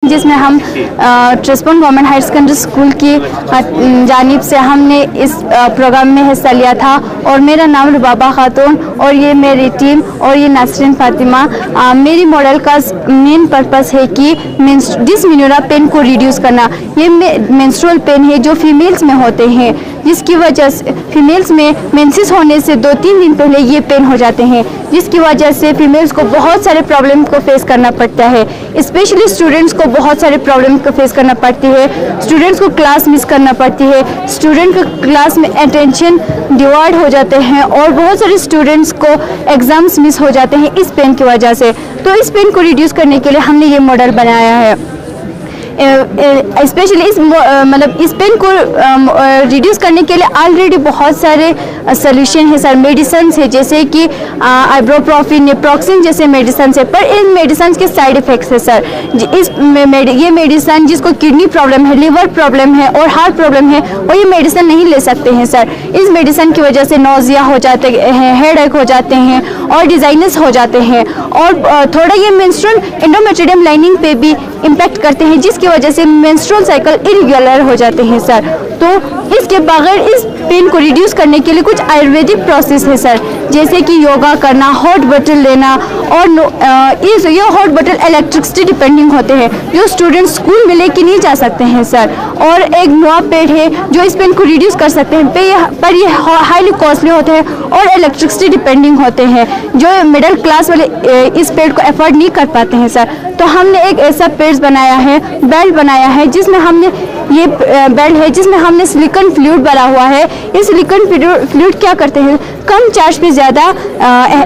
जिसमें हम ट्रिस्पन government higher secondary school की जानिब से हमने इस प्रोग्राम में हिस्सा लिया था। और मेरा नाम रुबाबा खातून और ये मेरी टीम और ये नासरीन फातिमा। मेरी मॉडल का मेन पर्पस है कि डिसमेनोरेटिव पेन को रिड्यूस करना। ये मेंस्ट्रुअल पेन है जो फीमेल्स में होते हैं, जिसकी वजह से फीमेल्स में मेंसेस होने से 2-3 दिन पहले ये पेन हो जाते हैं, जिसकी वजह से फीमेल्स को बहुत सारे प्रॉब्लम को फेस करना पड़ता है। स्पेशली स्टूडेंट्स को बहुत सारे प्रॉब्लम को फेस करना पड़ती है। स्टूडेंट्स को क्लास मिस करना पड़ती है, स्टूडेंट को क्लास में अटेंशन डिवाइड हो जाते हैं और बहुत सारे स्टूडेंट्स को एग्जाम्स मिस हो जाते हैं इस पेन की वजह से। तो इस पेन को रिड्यूस करने के लिए हमने ये मॉडल बनाया है। स्पेशली इस पेन को रिड्यूस करने के लिए ऑलरेडी बहुत सारे सोल्यूशन है सर। मेडिसिन है जैसे कि आइब्रोप्रोफिन, नेप्रोक्सिन जैसे मेडिसिन है, पर इन मेडिसिन के साइड इफ़ेक्ट्स है सर। ये मेडिसिन जिसको किडनी प्रॉब्लम है, लिवर प्रॉब्लम है और हार्ट प्रॉब्लम है, वो ये मेडिसिन नहीं ले सकते हैं सर। इस मेडिसिन की वजह से नोजिया हो जाते हैं, हेडेक हो जाते हैं और डिजाइनस हो जाते हैं और थोड़ा ये मेंस्ट्रुअल एंडोमेट्रियम लाइनिंग पे भी इम्पैक्ट करते हैं, जिसकी वजह से मेंस्ट्रुअल साइकिल इरेगुलर हो जाते हैं सर। तो इसके बगैर इस पेन को रिड्यूस करने के लिए कुछ आयुर्वेदिक प्रोसेस है सर, जैसे कि योगा करना, हॉट बॉटल लेना और ये हॉट बॉटल इलेक्ट्रिसिटी डिपेंडिंग होते हैं जो स्टूडेंट्स स्कूल में लेके नहीं जा सकते हैं सर। और एक नोआ पेड है जो इस पेन को रिड्यूस कर सकते हैं, पर ये हाईली कॉस्टली होते हैं और इलेक्ट्रिसिटी डिपेंडिंग होते हैं, जो मिडिल क्लास वाले इस पेड को अफोर्ड नहीं कर पाते हैं सर। तो हमने एक ऐसा पेड्स बनाया है, बेल्ट बनाया है, जिसमें हमने ये बेल्ट है जिसमें हमने सिलिकॉन फ्लूइड भरा हुआ है। ये सिलिकॉन फ्लूइड क्या करते हैं, कम चार्ज पे ज़्यादा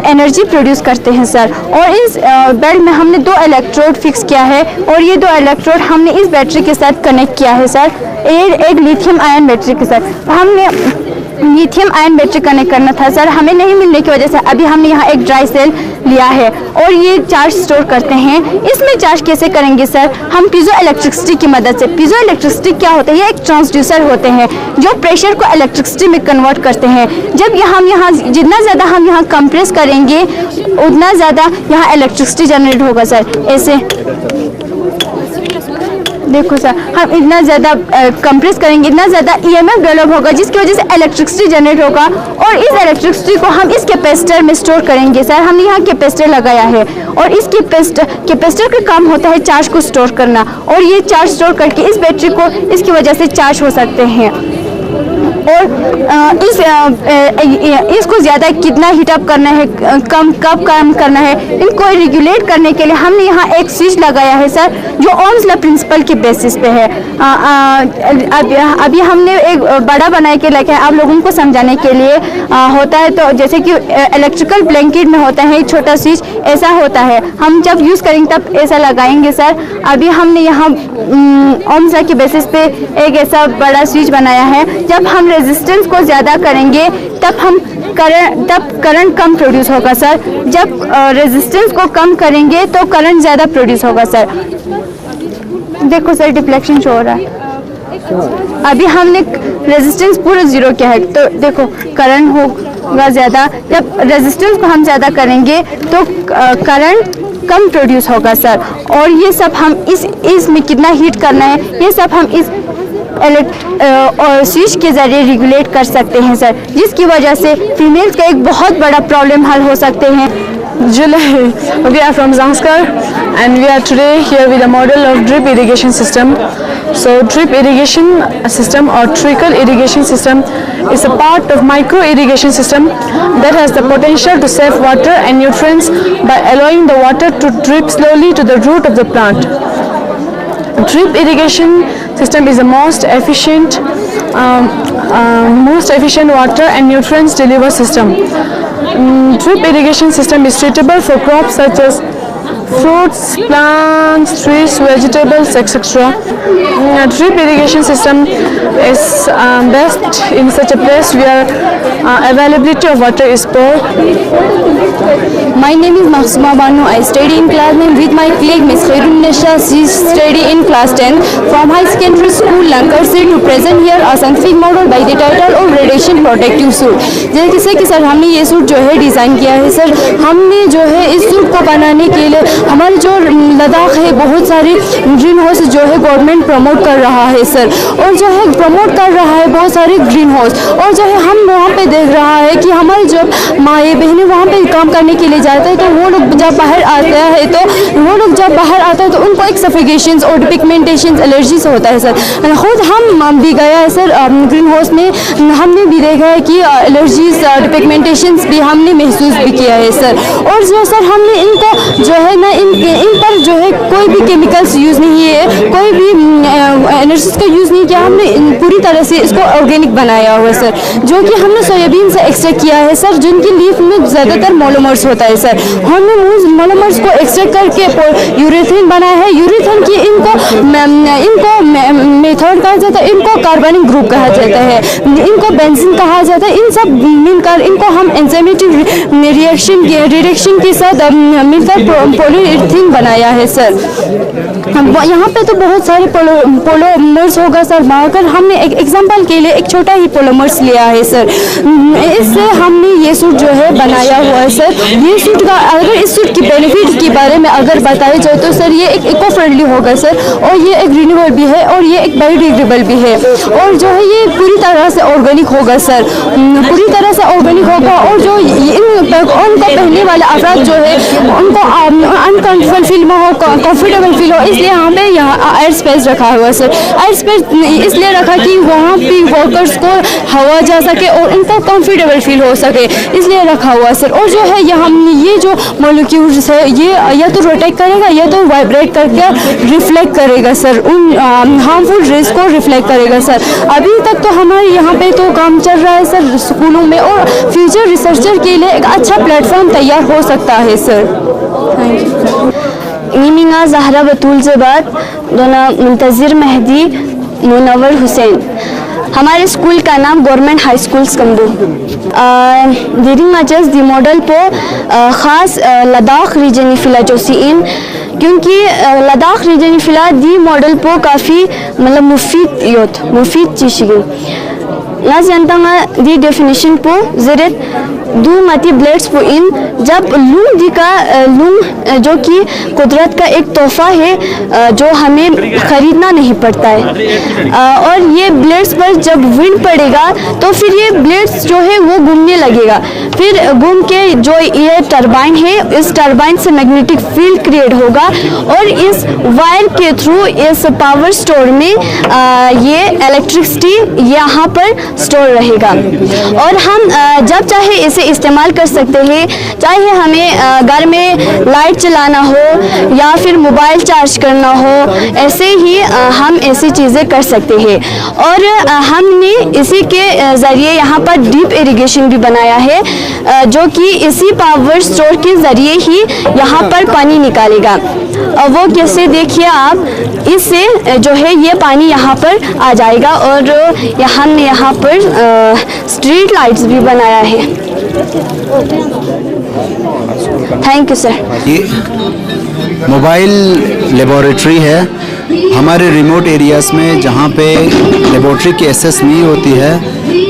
एनर्जी प्रोड्यूस करते हैं सर। और इस बेल्ट में हमने 2 इलेक्ट्रोड फिक्स किया है और ये 2 इलेक्ट्रोड हमने इस बैटरी के साथ कनेक्ट किया है सर, एक लिथियम आयन बैटरी के साथ। हमने लिथियम आयन बैटरी कनेक्ट करना था सर, हमें नहीं मिलने की वजह से अभी हमने यहाँ एक ड्राई सेल लिया है और ये चार्ज स्टोर करते हैं। इसमें चार्ज कैसे करेंगे सर, हम पीजो इलेक्ट्रिसिटी की मदद से। पीजो इलेक्ट्रिसिटी क्या होता है, ये एक ट्रांसड्यूसर होते हैं जो प्रेशर को इलेक्ट्रिसिटी में कन्वर्ट करते हैं। जब हम यहाँ जितना ज़्यादा हम यहाँ कंप्रेस करेंगे उतना ज़्यादा यहाँ इलेक्ट्रिसिटी जनरेट होगा सर। ऐसे देखो सर, हम इतना ज़्यादा कंप्रेस करेंगे, इतना ज़्यादा ईएमएफ डेवलप होगा, जिसकी वजह से इलेक्ट्रिसिटी जनरेट होगा और इस इलेक्ट्रिसिटी को हम इस कैपेसिटर में स्टोर करेंगे सर। हमने यहाँ कैपेसिटर लगाया है और इस कैपेसिटर का काम होता है चार्ज को स्टोर करना, और ये चार्ज स्टोर करके इस बैटरी को इसकी वजह से चार्ज हो सकते हैं। और इसको ज़्यादा कितना हीटअप करना है, कब काम करना है, इनको रेगुलेट करने के लिए हमने यहाँ एक स्विच लगाया है सर, जो ओम्स लॉ प्रिंसिपल के बेसिस पे है। अभी हमने एक बड़ा बना के लेके आप लोगों को समझाने के लिए होता है। तो जैसे कि इलेक्ट्रिकल ब्लैंकेट में होता है छोटा स्विच, ऐसा होता है, हम जब यूज़ करेंगे तब ऐसा लगाएंगे सर। अभी हमने यहाँ ओम्स लॉ के बेसिस पे एक ऐसा बड़ा स्विच बनाया है। जब हम रेजिस्टेंस को ज़्यादा करेंगे तब करंट कम प्रोड्यूस होगा सर। जब रेजिस्टेंस को कम करेंगे तो करंट ज़्यादा प्रोड्यूस होगा सर। देखो सर, डिफ्लेक्शन शो हो रहा है। अभी हमने रेजिस्टेंस पूरा 0 किया है, तो देखो करंट होगा ज़्यादा। जब रेजिस्टेंस को हम ज़्यादा करेंगे तो करंट कम प्रोड्यूस होगा सर। और ये सब हम इसमें कितना हीट करना है, ये सब हम इस स्विच के ज़रिए रेगुलेट कर सकते हैं सर, जिसकी वजह से फीमेल्स का एक बहुत बड़ा प्रॉब्लम हल हो सकते हैं। July, we are from Zanskar and we are today here with a model of drip irrigation system. So drip irrigation system or trickle irrigation system is a part of micro irrigation system that has the potential to save water and nutrients by allowing the water to drip slowly to the root of the plant. Drip irrigation system is the most efficient water and nutrients delivery system. Drip irrigation system is suitable for crops such as fruits, plants, trees, vegetables, etc. Drip irrigation system is best in such a place where availability of water is poor. My name is Mahsuma Banu. I study in class 9 with my colleague Ms. Khairun Nisha. She study in class 10 from High Secondary School Lankarsi to present here a scientific model by the title of radiation protective suit. जैसे कि sir हमने ये suit जो है design किया है sir, हमने जो है इस सूट को बनाने के लिए हमारे जो लद्दाख है बहुत सारी ग्रीन हाउस जो है गवर्नमेंट प्रमोट कर रहा है सर, और जो है प्रमोट कर रहा है बहुत सारे ग्रीन हाउस, और जो है हम वहाँ पे देख रहा है कि हमारे जो माएँ बहनें वहाँ पे काम करने के लिए जाते हैं तो वो लोग जब बाहर आते हैं तो उनको एक सफिकेशन और पिगमेंटेशन एलर्जीज होता है सर। खुद हम भी गया है सर ग्रीन हाउस में, हमने भी देखा है कि एलर्जीज पिगमेंटेशन भी हमने महसूस भी किया है सर। और जो सर हमने इनको जो है ना इन पर जो है कोई भी केमिकल्स यूज़ नहीं है, कोई भी एनर्जीज का यूज़ नहीं किया, हमने पूरी तरह से इसको ऑर्गेनिक बनाया हुआ सर, जो कि हमने सोयाबीन से एक्सट्रैक्ट किया है सर, जिनकी लीफ में ज़्यादातर मोनोमर्स होता है सर। हमने उस मोनोमर्स को एक्सट्रैक्ट करके यूरेथीन बनाया है। यूरेथीन की इनको मेथड कहा जाता है, इनको कार्बनिक ग्रुप कहा जाता है, इनको बेंजीन कहा जाता है। इन सब मिलकर इनको हम एंजाइमेटिक रिएक्शन के साथ मिलकर पॉलीइथीन बनाया है सर। यहाँ पे तो बहुत सारे पोलोमर्स होगा सर, अगर हमने एक एग्जांपल के लिए एक छोटा ही पोलोमर्स लिया है सर, इससे हमने ये सूट जो है बनाया हुआ है सर। ये सूट का अगर इस सूट की बेनिफिट के बारे में अगर बताया जाए तो सर ये एक इको फ्रेंडली होगा सर, और ये एक रिन्यूएबल भी है, और ये एक बायोडिग्रेडेबल भी है, और जो है ये पूरी तरह से ऑर्गेनिक होगा सर, पूरी तरह से ऑर्गेनिक होगा। और जो उनको पहनने वाले अफराद जो है उनको अनकंफर्टेबल फील हो, कंफर्टेबल फील हो, इसलिए यहाँ पे एयर स्पेस रखा हुआ है सर। एयर स्पेस इसलिए रखा कि वहाँ पे वर्कर्स को हवा जा सके और उनको कंफर्टेबल फील हो सके, इसलिए रखा हुआ है सर। और जो है यहाँ ये जो मॉलिक्यूल्स है ये या तो रोटेट करेगा या तो वाइब्रेट करके रिफ्लेक्ट करेगा सर, उन हार्मफुल रेज को रिफ्लेक्ट करेगा सर। अभी तक तो हमारे यहाँ पे तो काम चल रहा है सर स्कूलों में, और फ्यूचर रिसर्चर के लिए एक अच्छा प्लेटफॉर्म तैयार हो सकता है सर। Thank you. मीमिंगा जहरा बतूल ज़बात दोना मुंतज़िर मेहदी मुनव्वर हुसैन। हमारे स्कूल का नाम गवर्नमेंट हाई स्कूल स्कम्बू। दीरिंग मचस दी मॉडल पो ख़ास लद्दाख रीजन फिला जोसीन, क्योंकि लद्दाख रीजन फिला दी मॉडल पो काफ़ी मतलब मुफीद चीज़ ना जानता दी डेफिनेशन पो ज़रित दो मती ब्लेड्स पो इन जब लूम दी का लूम जो कि कुदरत का एक तोहफा है जो हमें ख़रीदना नहीं पड़ता है, और ये ब्लेड्स पर जब विंड पड़ेगा तो फिर ये ब्लेड्स जो है वो घूमने लगेगा, फिर घूम के जो ये टरबाइन है इस टरबाइन से मैग्नेटिक फील्ड क्रिएट होगा, और इस वायर के थ्रू इस पावर स्टोर में ये इलेक्ट्रिसिटी यहाँ पर स्टोर रहेगा, और हम जब चाहे इसे इस्तेमाल कर सकते हैं, चाहे हमें घर में लाइट चलाना हो या फिर मोबाइल चार्ज करना हो, ऐसे ही हम ऐसी चीज़ें कर सकते हैं। और हमने इसी के ज़रिए यहाँ पर डीप इरिगेशन भी बनाया है, जो कि इसी पावर स्टोर के ज़रिए ही यहाँ पर पानी निकालेगा। वो कैसे देखिए आप, इससे जो है ये पानी यहाँ पर आ जाएगा, और हमने यहाँ पर स्ट्रीट लाइट्स भी बनाया है। Thank you sir. ये मोबाइल लेबोरेटरी है हमारे रिमोट एरियाज़ में, जहाँ पे लेबोरेटरी की एक्सेस नहीं होती है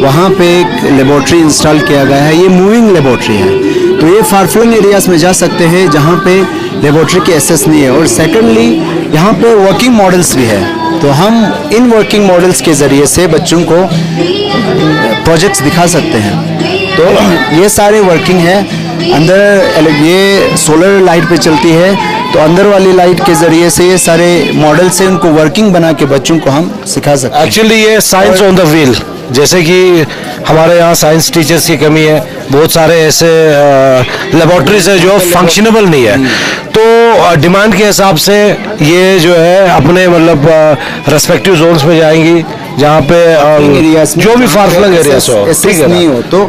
वहाँ पे एक लेबोरेटरी इंस्टॉल किया गया है। ये मूविंग लेबोरेटरी है, तो ये फारफ्लंग एरियाज़ में जा सकते हैं जहाँ पे लेबोरेटरी की एक्सेस नहीं है। और सेकेंडली यहाँ पे वर्किंग मॉडल्स भी है, तो हम इन वर्किंग मॉडल्स के ज़रिए से बच्चों को प्रोजेक्ट्स दिखा सकते हैं। तो ये सारे वर्किंग है, अंदर ये सोलर लाइट पे चलती है, तो अंदर वाली लाइट के ज़रिए से ये सारे मॉडल से उनको वर्किंग बना के बच्चों को हम सिखा सकते हैं। एक्चुअली ये साइंस ऑन द व्हील, जैसे कि हमारे यहाँ साइंस टीचर्स की कमी है, बहुत सारे ऐसे लेबोरेटरीज है जो फंक्शनेबल नहीं है, तो डिमांड के हिसाब से ये जो है अपने मतलब रेस्पेक्टिव जोन्स में जाएंगी जहाँ पे एरियाज जो भी फार फ्लंग एरियाज हो, ठीक है नहीं हो तो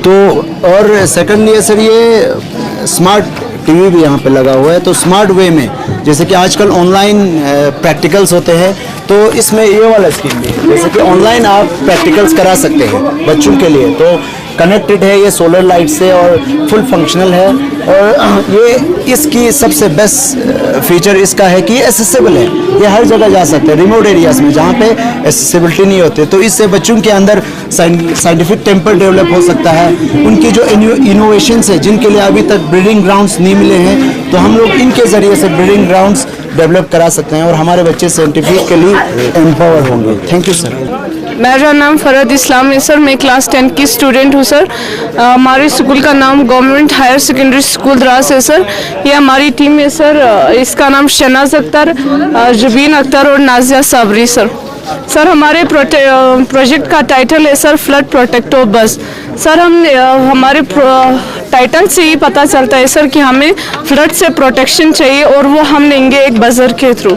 और सेकंडली सर ये स्मार्ट टीवी भी यहाँ पे लगा हुआ है, तो स्मार्ट वे में जैसे कि आजकल ऑनलाइन प्रैक्टिकल्स होते हैं, तो इसमें ये वाला स्क्रीन भी है, जैसे कि ऑनलाइन आप प्रैक्टिकल्स करा सकते हैं बच्चों के लिए। तो कनेक्टेड है ये सोलर लाइट से और फुल फंक्शनल है। और ये इसकी सबसे बेस्ट फीचर इसका है कि एसेसिबल है, ये हर जगह जा सकते हैं रिमोट एरियाज में जहाँ पे एसेसिबिलिटी नहीं होती। तो इससे बच्चों के अंदर साइंटिफिक टेम्पर डेवलप हो सकता है। उनकी जो इनोवेशंस है जिनके लिए अभी तक ब्रीडिंग ग्राउंड्स नहीं मिले हैं, तो हम लोग इनके ज़रिए से ब्रीडिंग ग्राउंड्स डेवलप करा सकते हैं और हमारे बच्चे साइंटिफिकली एम्पावर होंगे। Thank you sir. मेरा नाम फरहद इस्लाम है सर, मैं क्लास 10 की स्टूडेंट हूँ सर। हमारे स्कूल का नाम government higher secondary school Dras है सर। ये हमारी टीम है सर, इसका नाम शनाज अख्तर, जुबीन अख्तर और नाजिया साबरी सर। सर हमारे प्रोजेक्ट का टाइटल है सर फ्लड प्रोटेक्टो बस। सर हमारे टाइटल से ही पता चलता है सर कि हमें फ्लड से प्रोटेक्शन चाहिए और वो हम लेंगे एक बजर के थ्रू।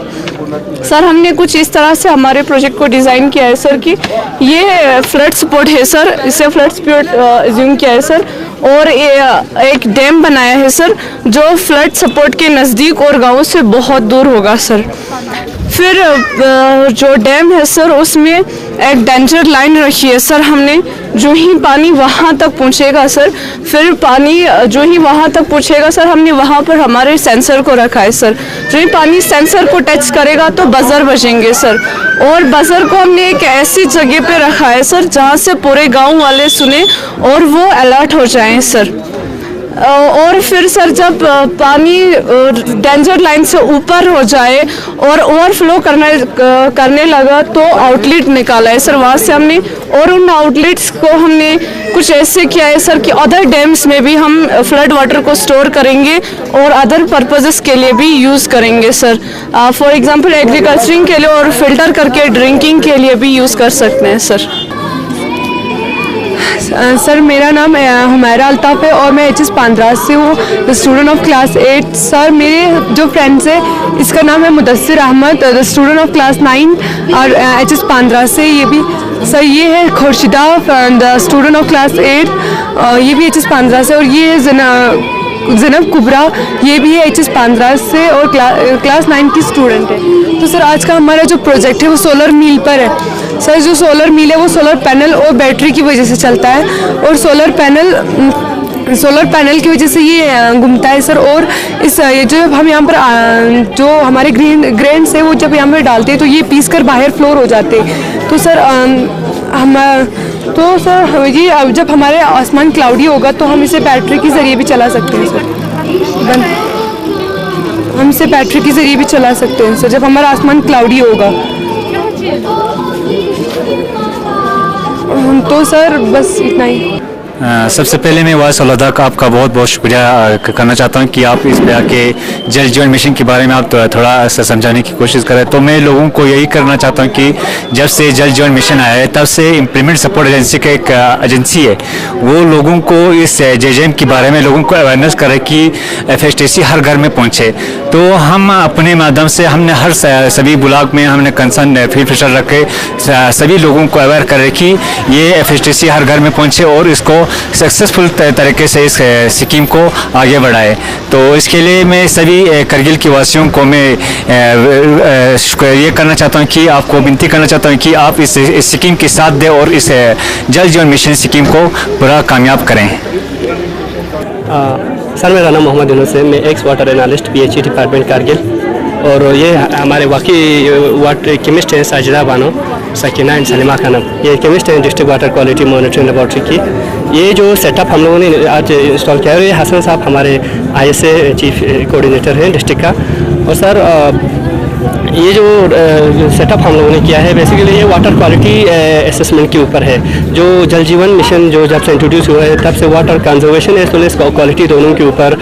सर हमने कुछ इस तरह से हमारे प्रोजेक्ट को डिज़ाइन किया है सर कि ये फ्लड सपोर्ट है सर, इसे फ्लड सपोर्ट एज्यूम किया है सर। और ये एक डैम बनाया है सर जो फ्लड सपोर्ट के नज़दीक और गाँव से बहुत दूर होगा सर। फिर जो डैम है सर उसमें एक डेंजर लाइन रखी है सर हमने, जो ही पानी वहाँ तक पहुँचेगा सर, फिर पानी जो ही वहाँ तक पहुँचेगा सर, हमने वहाँ पर हमारे सेंसर को रखा है सर। जो ही पानी सेंसर को टच करेगा तो बजर बजेंगे सर, और बजर को हमने एक ऐसी जगह पे रखा है सर जहाँ से पूरे गांव वाले सुने और वो अलर्ट हो जाएं सर। और फिर सर जब पानी डेंजर लाइन से ऊपर हो जाए और ओवरफ्लो करने लगा तो आउटलेट निकाला है सर वहाँ से हमने, और उन आउटलेट्स को हमने कुछ ऐसे किया है सर कि अदर डैम्स में भी हम फ्लड वाटर को स्टोर करेंगे और अदर पर्पसेस के लिए भी यूज़ करेंगे सर। फॉर एग्जांपल एग्रीकल्चरिंग के लिए और फिल्टर करके ड्रिंकिंग के लिए भी यूज़ कर सकते हैं सर। सर मेरा नाम हुमैरा अल्ताफ़ है और मैं HS पांद्रास से हूँ, स्टूडेंट ऑफ क्लास 8। सर मेरे जो फ्रेंड्स है इसका नाम है Mudassir Ahmad, the student of class 9 और HS पांद्रास से। ये भी सर ये है खुर्शिदा द स्टूडेंट ऑफ क्लास 8, ये भी HS पांद्रास से। और ये है ज़नब कुबरा, ये भी है HS पांद्रास से और क्लास 9 की स्टूडेंट है। तो सर आज का हमारा जो प्रोजेक्ट है वो सोलर मिल पर है सर। जो सोलर मिल है वो सोलर पैनल और बैटरी की वजह से चलता है, और सोलर पैनल की वजह से ये घूमता है सर। और इस ये जो हम यहाँ पर जो हमारे ग्रेन्स है वो जब यहाँ पर डालते हैं तो ये पीस कर बाहर फ्लोर हो जाते हैं। तो सर ये जब हमारे आसमान क्लाउडी होगा तो हम इसे बैटरी के ज़रिए भी चला सकते हैं सर। हम इसे बैटरी के ज़रिए भी चला सकते हैं सर जब हमारा आसमान क्लाउडी होगा। तो सर बस इतना ही। सबसे पहले मैं वाइस अल्लाह का आपका बहुत बहुत शुक्रिया करना चाहता हूं कि आप इस पे आके जल जीवन मिशन के बारे में आप थोड़ा सा समझाने की कोशिश करें। तो मैं लोगों को यही करना चाहता हूं कि जब से जल जीवन मिशन आया है तब से इम्प्लीमेंट सपोर्ट एजेंसी का एक एजेंसी है, वो लोगों को इस JJM के बारे में लोगों को अवेयरनेस करे कि FSTC हर घर में पहुँचे। तो हम अपने माध्यम से हमने हर सभी ब्लॉक में हमने कंसर्न फील्ड ऑफिसर रखे, सभी लोगों को अवेयर करे कि ये FSTC हर घर में पहुँचे और इसको सक्सेसफुल तरीके से इस स्कीम को आगे बढ़ाए। तो इसके लिए मैं सभी करगिल के वासियों को मैं ये करना चाहता हूँ कि आपको विनती करना चाहता हूँ कि आप इस स्कीम के साथ दें और इस जल जीवन मिशन स्कीम को पूरा कामयाब करें। सर मेरा नाम मोहम्मद यूनुस है, मैं x water analyst PHE department Kargil, और ये हमारे वाकई वाटर केमिस्ट हैं साजिदा बानो, सकीना एंड सलीमा खानम, ये केमिस्ट हैं district water quality monitoring laboratory की। ये जो सेटअप हम लोगों ने आज इंस्टॉल किया है, ये हसन साहब हमारे ISA चीफ कोऑर्डिनेटर हैं डिस्ट्रिक्ट का। और सर ये जो सेटअप हम लोगों ने किया है बेसिकली ये वाटर क्वालिटी असेसमेंट के ऊपर है। जो जल जीवन मिशन जो जब से इंट्रोड्यूस हुआ है तब से water conservation as well as quality दोनों के ऊपर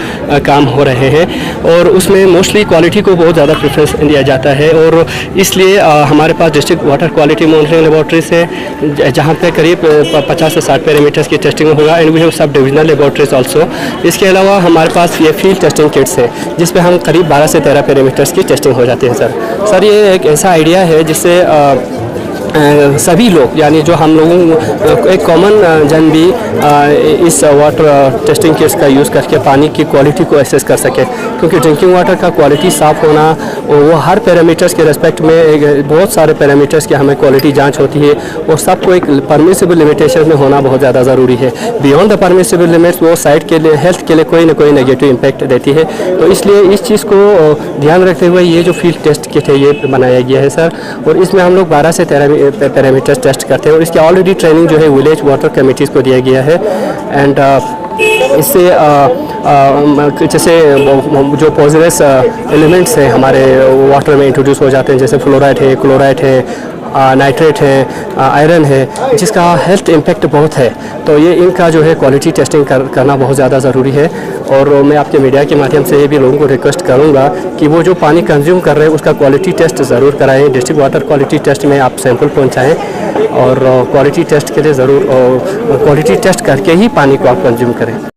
काम हो रहे हैं, और उसमें मोस्टली क्वालिटी को बहुत ज़्यादा प्रेफरेंस दिया जाता है। और इसलिए हमारे पास district water quality monitoring laboratories है जहाँ पे करीब 50 से 60 पैरामीटर्स की टेस्टिंग होगा, and we have sub divisional laboratories also. इसके अलावा हमारे पास ये फील्ड टेस्टिंग किट्स है जिसपे हम करीब 12 से 13 पैरामीटर्स की टेस्टिंग हो जाती है। सर ये एक ऐसा आइडिया है जिससे सभी लोग यानी जो हम लोगों एक कॉमन जन भी इस वाटर टेस्टिंग किट्स का यूज़ करके पानी की क्वालिटी को एसेस कर सके, क्योंकि ड्रिंकिंग वाटर का क्वालिटी साफ़ होना वो हर पैरामीटर्स के रेस्पेक्ट में बहुत सारे पैरामीटर्स की हमें क्वालिटी जांच होती है और सबको एक परमिसिबल लिमिटेशन में होना बहुत ज़्यादा ज़रूरी है। बियॉन्ड द परमिसिबल लिमिट्स वो साइड के लिए हेल्थ के लिए कोई ना कोई नेगेटिव इम्पैक्ट देती है। तो इसलिए इस चीज़ को ध्यान रखते हुए ये जो फील्ड टेस्ट किट है ये बनाया गया है सर, और इसमें हम लोग 12 से 13 पैरामीटर्स टेस्ट करते हैं और इसकी ऑलरेडी ट्रेनिंग जो है विलेज वाटर कमेटीज़ को दिया गया है। एंड इससे जैसे जो पॉइजनस एलिमेंट्स हैं हमारे वाटर में इंट्रोड्यूस हो जाते हैं, जैसे फ्लोराइड है, क्लोराइड है, नाइट्रेट है, आयरन है, जिसका हेल्थ इम्पैक्ट बहुत है। तो ये इनका जो है क्वालिटी टेस्टिंग करना बहुत ज़्यादा ज़रूरी है। और मैं आपके मीडिया के माध्यम से ये भी लोगों को रिक्वेस्ट करूँगा कि वो जो पानी कंज्यूम कर रहे हैं उसका क्वालिटी टेस्ट ज़रूर कराएं। डिस्ट्रिक्ट वाटर क्वालिटी टेस्ट में आप सैंपल पहुँचाएँ और क्वालिटी टेस्ट के लिए ज़रूर क्वालिटी टेस्ट करके ही पानी को आप कंज्यूम करें।